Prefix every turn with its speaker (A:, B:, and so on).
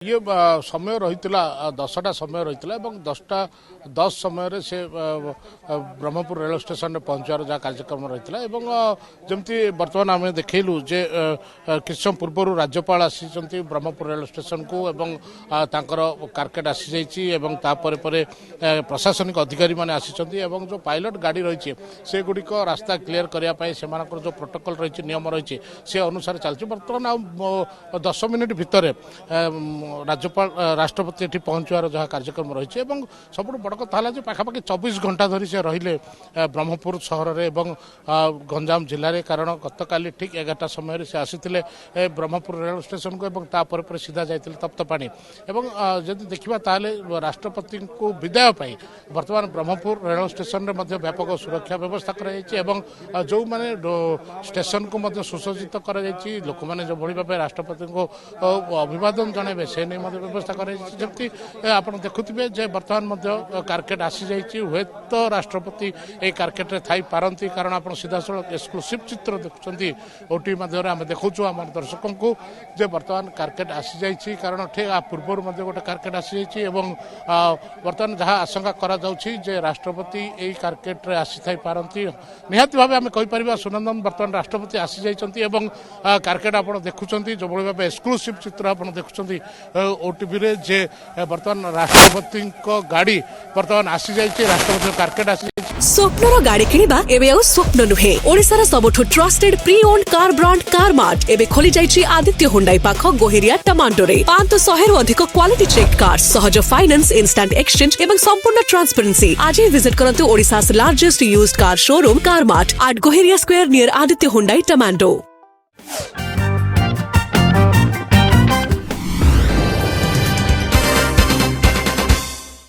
A: ये समय रही 10टा समय रही 10:10 समय से ब्रह्मपुर रेल स्टेशन में पहुंचार जहाँ कार्यक्रम रही जमती बर्तमान आम देखलु जे किछ समय पूर्व राज्यपाल आसी ब्रह्मपुर रेल स्टेशन को एवं तांकर कारकेट आसी जापर प्रशासनिक अधिकारी माने आसी जो पायलट गाड़ी रही से गुड़िक रास्ता क्लीयर करने से जो प्रोटोकॉल रही नियम रही से अनुसार चलती बर्तमान 10 मिनिट भितर राज्यपाल राष्ट्रपति ये पहुंचार जहाँ कार्यक्रम रही सब बड़ कथा है पाखापाखि 24 घंटा धरी से रहिले ब्रह्मपुर सहर में गंजाम जिले में कारण गतकाली ठीक 11टा समय से आसीथिले ब्रह्मपुर रेल स्टेशन को तापर सीधा जाते तप्तपाणी जदि देखा ताले राष्ट्रपति को विदाय पाई बर्तमान ब्रह्मपुर रेल स्टेशन में व्यापक सुरक्षा व्यवस्था कर जो मैंने स्टेशन को सुसज्जित कर लोक मैंने जो भाव राष्ट्रपति को अभिवादन जनइबे से नहीं व्यवस्था करती आप देखुए बर्तमान कारकेट आसी जाइए हुए तो राष्ट्रपति ये कारकेट थी पारती कारण आप सीधा सड़क एक्सक्लूसिव चित्र देखुं ओटी माध्यम आम देखु आम दर्शकों को जे बर्तमान कारकेट आसी जाइए कारण ठीक पूर्व गोटे कारकेट आसी जाइए बर्तमान जहाँ आशंका करा जे राष्ट्रपति यही कारकेट रे आसी थी पारती निहाती भाव आम कहीपर सुनंदन बर्तमान राष्ट्रपति आसी जाइए कारकेट आप देखुं जो भाव एक्सक्लूसिव चित्र आप देखुं ओटीवी रे जे बर्तमान राष्ट्रपति गाड़ी बर्तमान आसी जाइए राष्ट्रपति कारकेट आसी
B: स्वप्नर गाड़ी किनिबा एबे आउ स्वप्न नुहे ओडिसार सबठु trusted pre owned car brand Car Mart एबे खोली जाइछि आदित्य हुंडाई पाख गोहेरिया टमाटोरे 500 रु अधिक क्वालिटी चेक कार सहज फाइनेंस इंस्टेंट एक्सचेंज एवं संपूर्ण ट्रांसपेरेंसी आज ही विजिट करंतु Odisha's largest used car showroom Car Mart at Goheria square near Aditya Hyundai tomato.